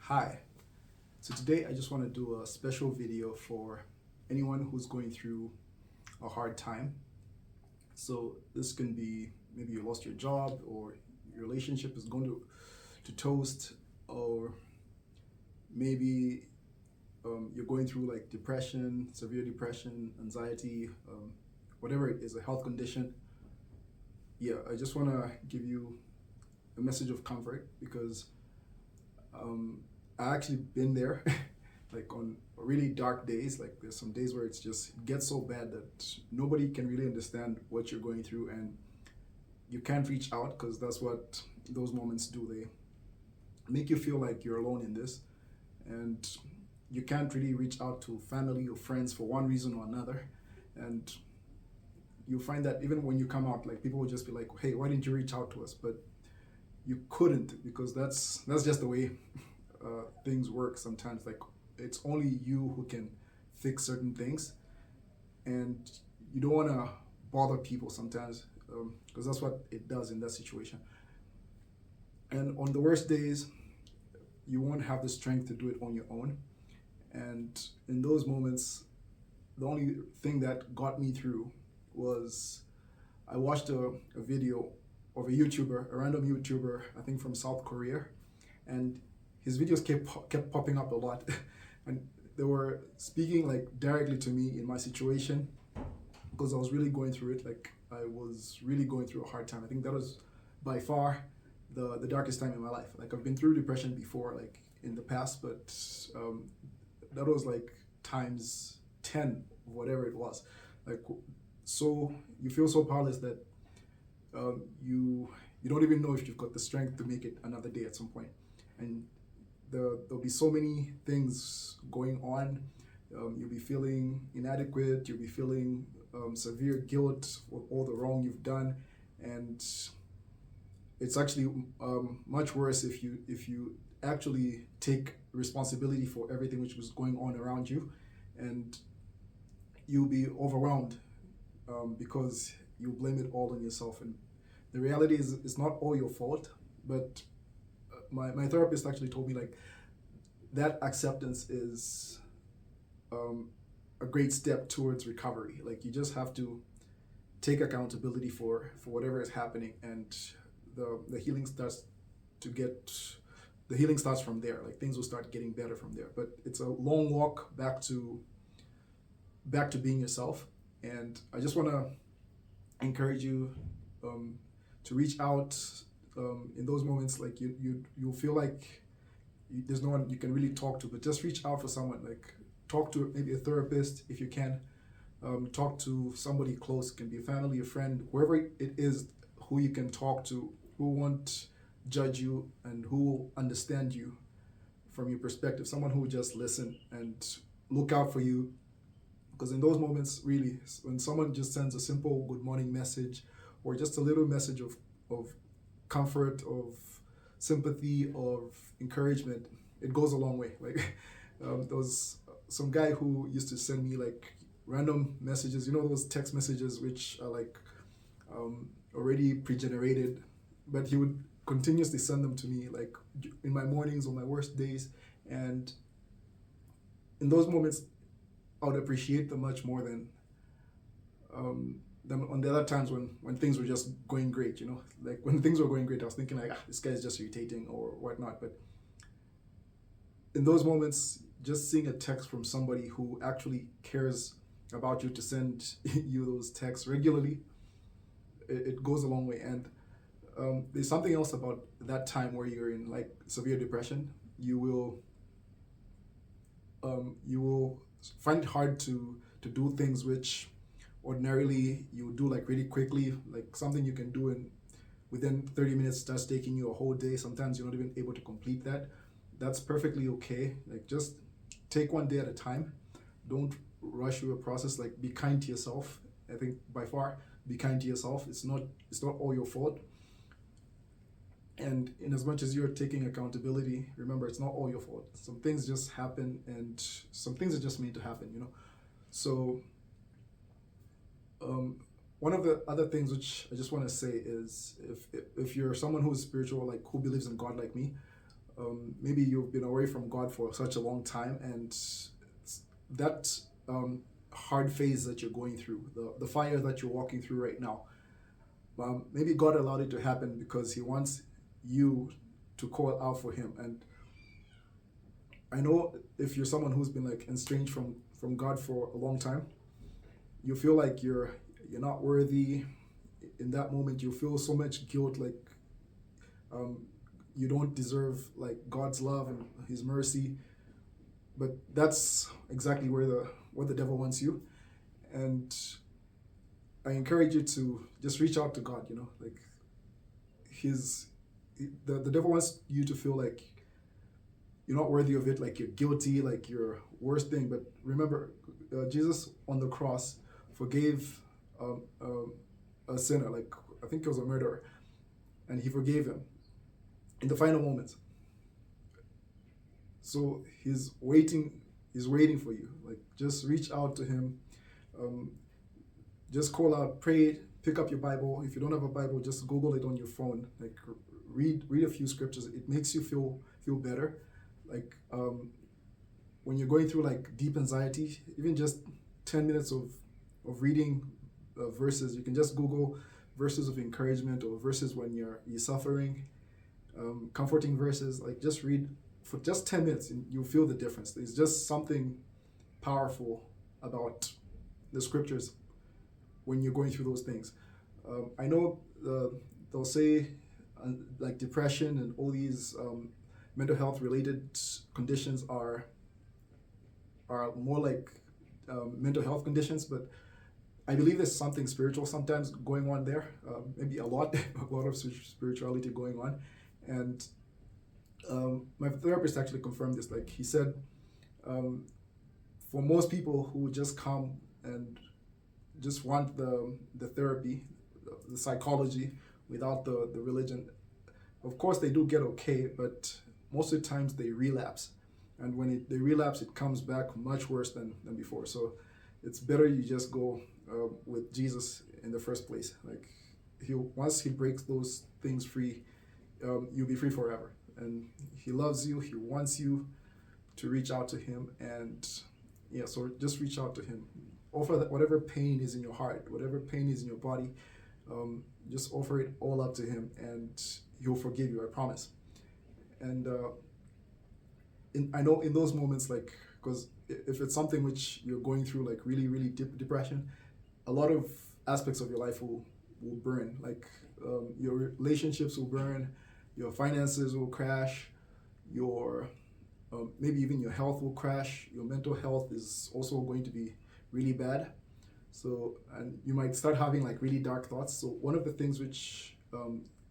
Hi. So today I just want to do a special video for anyone who's going through a hard time. So this can be maybe you lost your job or your relationship is going to toast, or maybe you're going through like depression, severe depression, anxiety, whatever it is, a health condition. Yeah, I just want to give you a message of comfort because I actually been there, like on really dark days. Like there's some days where it's just it gets so bad that nobody can really understand what you're going through, and you can't reach out because that's what those moments do. They make you feel like you're alone in this, and you can't really reach out to family or friends for one reason or another. And you find that even when you come out, like people will just be like, "Hey, why didn't you reach out to us?" But you couldn't, because that's just the way things work sometimes. Like it's only you who can fix certain things, and you don't want to bother people sometimes, because that's what it does in that situation. And on the worst days, you won't have the strength to do it on your own. And in those moments, the only thing that got me through was I watched a video of a YouTuber, a random YouTuber, I think from South Korea, and his videos kept popping up a lot, and they were speaking like directly to me in my situation, because I was really going through it. Like I was really going through a hard time. I think that was by far the darkest time in my life. Like I've been through depression before, like in the past, but that was like times 10 of whatever it was. Like so you feel so powerless that you don't even know if you've got the strength to make it another day at some point. And there'll be so many things going on. You'll be feeling inadequate. You'll be feeling severe guilt for all the wrong you've done, and it's actually much worse if you actually take responsibility for everything which was going on around you, and you'll be overwhelmed because you blame it all on yourself. And the reality is it's not all your fault, but my therapist actually told me like that acceptance is a great step towards recovery. Like you just have to take accountability for whatever is happening, and the healing starts to get the healing starts from there. Like things will start getting better from there, but it's a long walk back to being yourself. And I just want to encourage you to reach out in those moments. Like you'll feel like there's no one you can really talk to, but just reach out for someone. Like talk to maybe a therapist if you can. Talk to somebody close. It can be a family, a friend, whoever it is, who you can talk to, who won't judge you and who will understand you from your perspective. Someone who will just listen and look out for you. Because in those moments, really, when someone just sends a simple good morning message, or just a little message of comfort, of sympathy, of encouragement, it goes a long way. Like there was some guy who used to send me like random messages, those text messages which are like already pre-generated, but he would continuously send them to me like in my mornings, on my worst days. And in those moments, I would appreciate them much more than on the other times when things were just going great. Like when things were going great, I was thinking like, this guy is just irritating or whatnot. But in those moments, just seeing a text from somebody who actually cares about you to send you those texts regularly, it goes a long way. And there's something else about that time where you're in like severe depression. You will find it hard to do things which ordinarily you would do like really quickly. Like something you can do in within 30 minutes starts taking you a whole day. Sometimes you're not even able to complete that. That's perfectly okay. Like just take one day at a time. Don't rush through a process. Like be kind to yourself. I think by far, be kind to yourself. It's not all your fault. And in as much as you're taking accountability, remember it's not all your fault. Some things just happen, and some things are just meant to happen. So one of the other things which I just want to say is, if you're someone who is spiritual, like who believes in God like me, maybe you've been away from God for such a long time, and that hard phase that you're going through, the fire that you're walking through right now, maybe God allowed it to happen because He wants you to call out for Him. And I know if you're someone who's been like estranged from God for a long time, you feel like you're not worthy. In that moment, you feel so much guilt, like you don't deserve like God's love and His mercy. But that's exactly where the devil wants you. And I encourage you to just reach out to God. Like the devil wants you to feel like you're not worthy of it, like you're guilty, like you're worst thing. But remember, Jesus on the cross forgave a sinner, like I think it was a murderer, and He forgave him in the final moments. So He's waiting for you. Like just reach out to Him. Just call out, pray, pick up your Bible. If you don't have a Bible, just Google it on your phone. Like read a few scriptures. It makes you feel better. Like when you're going through like deep anxiety, even just 10 minutes of reading verses, you can just Google verses of encouragement or verses when you're suffering, comforting verses. Like just read for just 10 minutes and you'll feel the difference. There's just something powerful about the scriptures when you're going through those things. I know they'll say like depression and all these mental health related conditions are more like mental health conditions, but I believe there's something spiritual sometimes going on there, maybe a lot of spirituality going on. And my therapist actually confirmed this. Like he said, for most people who just come and just want the therapy, the psychology without the religion, of course they do get okay, but most of the times they relapse. And when they relapse, it comes back much worse than before. So it's better you just go with Jesus in the first place. Like once He breaks those things free, you'll be free forever. And He loves you. He wants you to reach out to Him. And yeah, so just reach out to Him. Offer that whatever pain is in your heart, whatever pain is in your body, just offer it all up to Him, and He'll forgive you, I promise. And I know in those moments, like, because if it's something which you're going through, like really, really deep depression, a lot of aspects of your life will burn. Like your relationships will burn, your finances will crash, your maybe even your health will crash. Your mental health is also going to be really bad. So, and you might start having like really dark thoughts. So one of the things which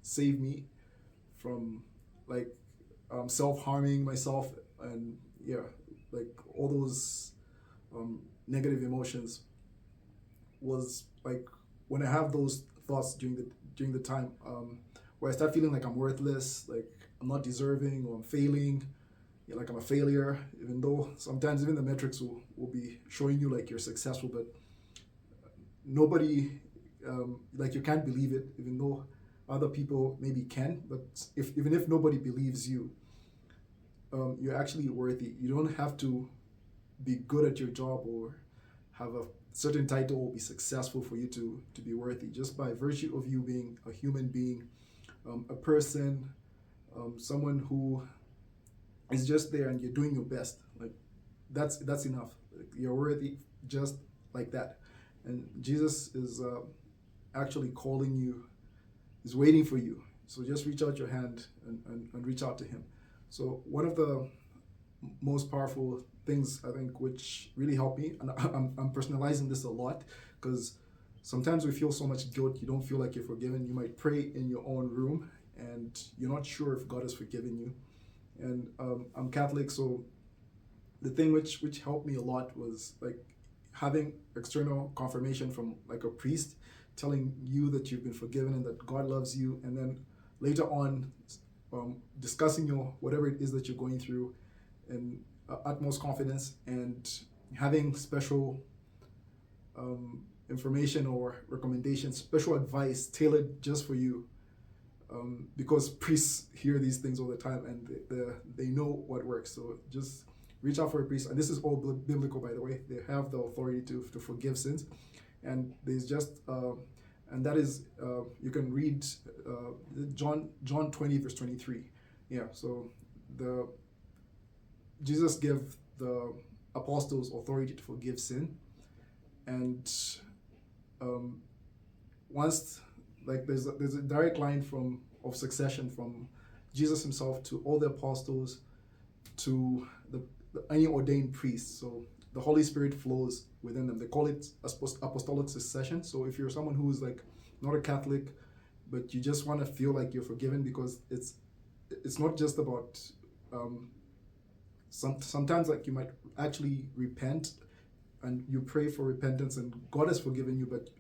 saved me from like self-harming myself and like all those negative emotions was like when I have those thoughts during the time where I start feeling like I'm worthless, like I'm not deserving, or I'm failing, like I'm a failure, even though sometimes even the metrics will be showing you like you're successful, but nobody, like you can't believe it, even though other people maybe can. But even if nobody believes you, you're actually worthy. You don't have to be good at your job or have a certain title or be successful for you to be worthy. Just by virtue of you being a human being, a person, someone who is just there and you're doing your best, like that's enough. Like, you're worthy just like that. And Jesus is actually calling you, is waiting for you. So just reach out your hand and reach out to Him. So one of the most powerful things, I think, which really helped me, and I'm personalizing this a lot, because sometimes we feel so much guilt, you don't feel like you're forgiven. You might pray in your own room and you're not sure if God has forgiven you. And I'm Catholic, so the thing which helped me a lot was like having external confirmation from like a priest telling you that you've been forgiven and that God loves you, and then later on discussing your whatever it is that you're going through in utmost confidence, and having special information or recommendations, special advice tailored just for you, because priests hear these things all the time and they know what works. So just reach out for a priest. And this is all biblical, by the way. They have the authority to forgive sins. And there's just, and that is, you can read John 20, verse 23. Yeah, so Jesus gave the apostles authority to forgive sin. And once, like there's a direct line of succession from Jesus himself to all the apostles to any ordained priests. So the Holy Spirit flows within them. They call it apostolic succession. So if you're someone who's like not a Catholic, but you just want to feel like you're forgiven, because it's not just about sometimes like you might actually repent and you pray for repentance and God has forgiven you, but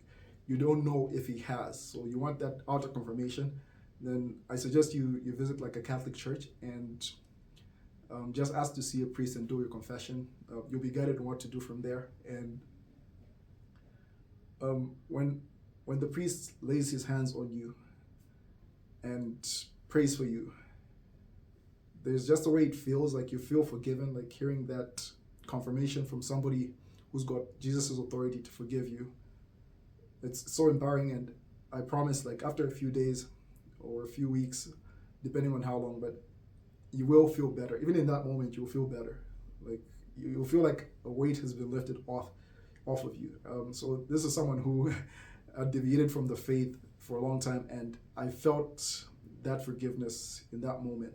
you don't know if he has. So you want that outer confirmation, then I suggest you visit like a Catholic church and just ask to see a priest and do your confession. You'll be guided on what to do from there. And when the priest lays his hands on you and prays for you, there's just a way it feels, like you feel forgiven, like hearing that confirmation from somebody who's got Jesus' authority to forgive you. It's so empowering, and I promise, like after a few days or a few weeks, depending on how long, but you will feel better. Even in that moment, you'll feel better. Like you'll feel like a weight has been lifted off of you. So this is someone who deviated from the faith for a long time, and I felt that forgiveness in that moment.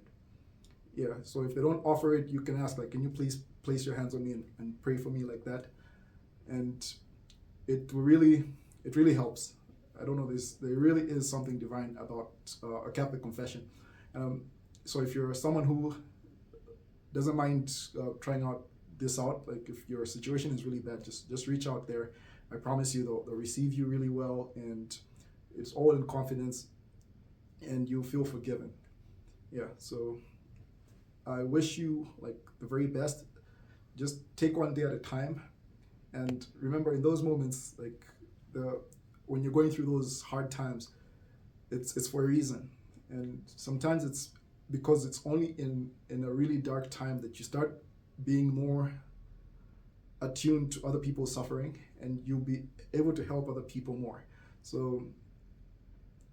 Yeah, so if they don't offer it, you can ask, like, can you please place your hands on me and pray for me like that? And it really helps. I don't know, there really is something divine about a Catholic confession. So if you're someone who doesn't mind trying this out, like if your situation is really bad, just reach out there. I promise you they'll receive you really well, and it's all in confidence, and you'll feel forgiven. Yeah, so I wish you like the very best. Just take one day at a time, and remember, in those moments, like when you're going through those hard times, it's for a reason. And sometimes it's because it's only in a really dark time that you start being more attuned to other people's suffering, and you'll be able to help other people more. So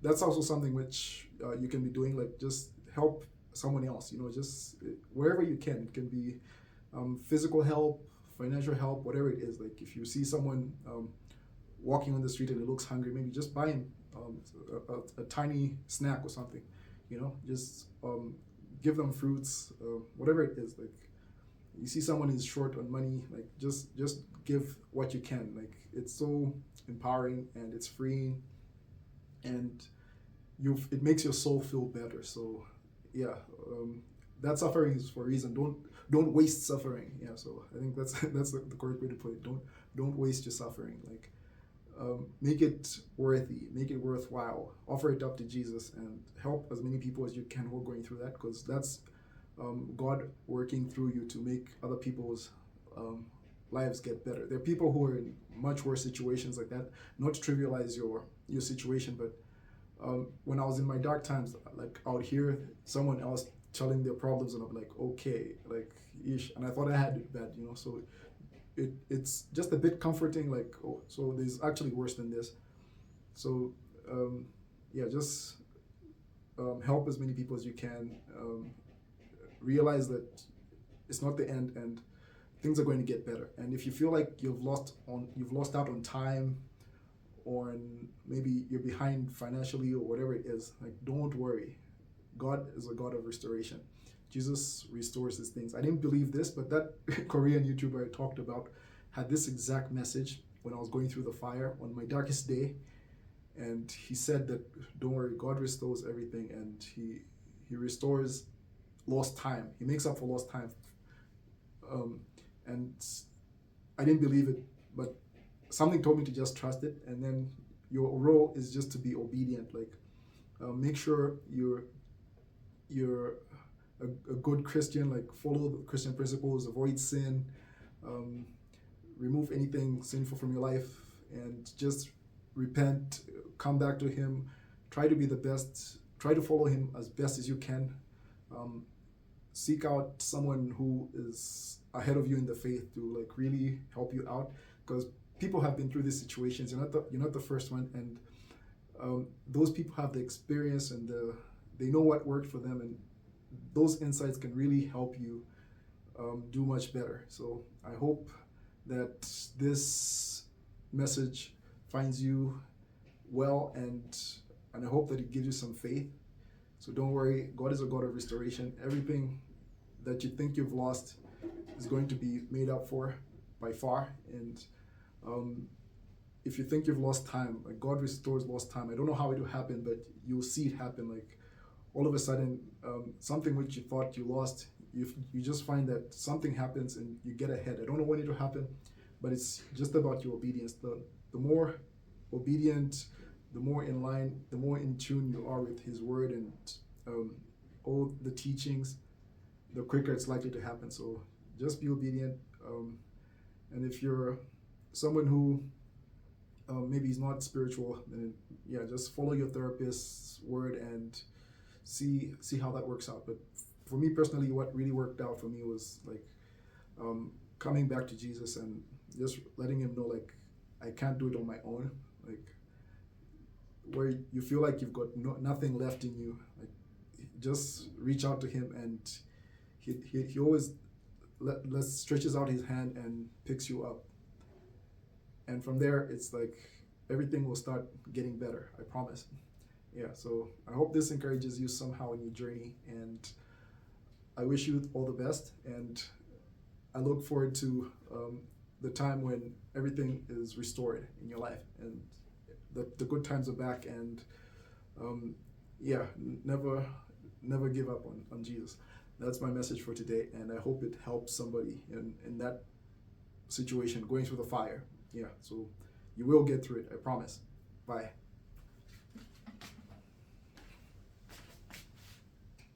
that's also something which you can be doing, like just help someone else, just wherever you can. It can be physical help, financial help, whatever it is. Like if you see someone walking on the street and he looks hungry, maybe just buy him a tiny snack or something, just give them fruits, whatever it is. Like you see someone is short on money, like just give what you can. Like it's so empowering and it's freeing, and it makes your soul feel better. So yeah, that suffering is for a reason. Don't waste suffering. Yeah, so I think that's the correct way to put it. Don't waste your suffering. Like make it worthy, make it worthwhile. Offer it up to Jesus and help as many people as you can who are going through that, because that's God working through you to make other people's lives get better. There are people who are in much worse situations like that. Not to trivialize your situation, but when I was in my dark times, like I would hear someone else telling their problems, and I'm like, okay, like ish, and I thought I had it bad, so it's just a bit comforting, like, oh, so there's actually worse than this. So yeah, just help as many people as you can. Realize that it's not the end, and things are going to get better. And if you feel like you've lost out on time, or maybe you're behind financially or whatever it is, like don't worry. God is a God of restoration. Jesus restores his things. I didn't believe this, but that Korean YouTuber I talked about had this exact message when I was going through the fire on my darkest day. And he said that, don't worry, God restores everything, and he restores lost time. He makes up for lost time. And I didn't believe it, but something told me to just trust it. And then your role is just to be obedient. Like make sure you're a good Christian, like follow the Christian principles, avoid sin, remove anything sinful from your life, and just repent, come back to him, try to be the best try to follow him as best as you can. Um, Seek out someone who is ahead of you in the faith to like really help you out, because people have been through these situations. You're not the first one, and those people have the experience and they know what worked for them, and those insights can really help you do much better. So I hope that this message finds you well, and I hope that it gives you some faith. So don't worry, God is a God of restoration. Everything that you think you've lost is going to be made up for by far. And if you think you've lost time, like God restores lost time. I don't know how it will happen, but you'll see it happen. Like all of a sudden, something which you thought you lost, you just find that something happens and you get ahead. I don't know when it will happen, but it's just about your obedience. The more obedient, the more in line, the more in tune you are with His Word and all the teachings, the quicker it's likely to happen. So just be obedient. And if you're someone who maybe is not spiritual, then yeah, just follow your therapist's word and see how that works out. But for me personally, what really worked out for me was like coming back to Jesus and just letting Him know, like, I can't do it on my own. Like, where you feel like you've got nothing left in you, like, just reach out to Him, and he always stretches out His hand and picks you up. And from there, it's like everything will start getting better, I promise. Yeah, so I hope this encourages you somehow in your journey, and I wish you all the best, and I look forward to the time when everything is restored in your life, and the good times are back, and yeah, never give up on Jesus. That's my message for today, and I hope it helps somebody in that situation, going through the fire. Yeah, so you will get through it, I promise. Bye.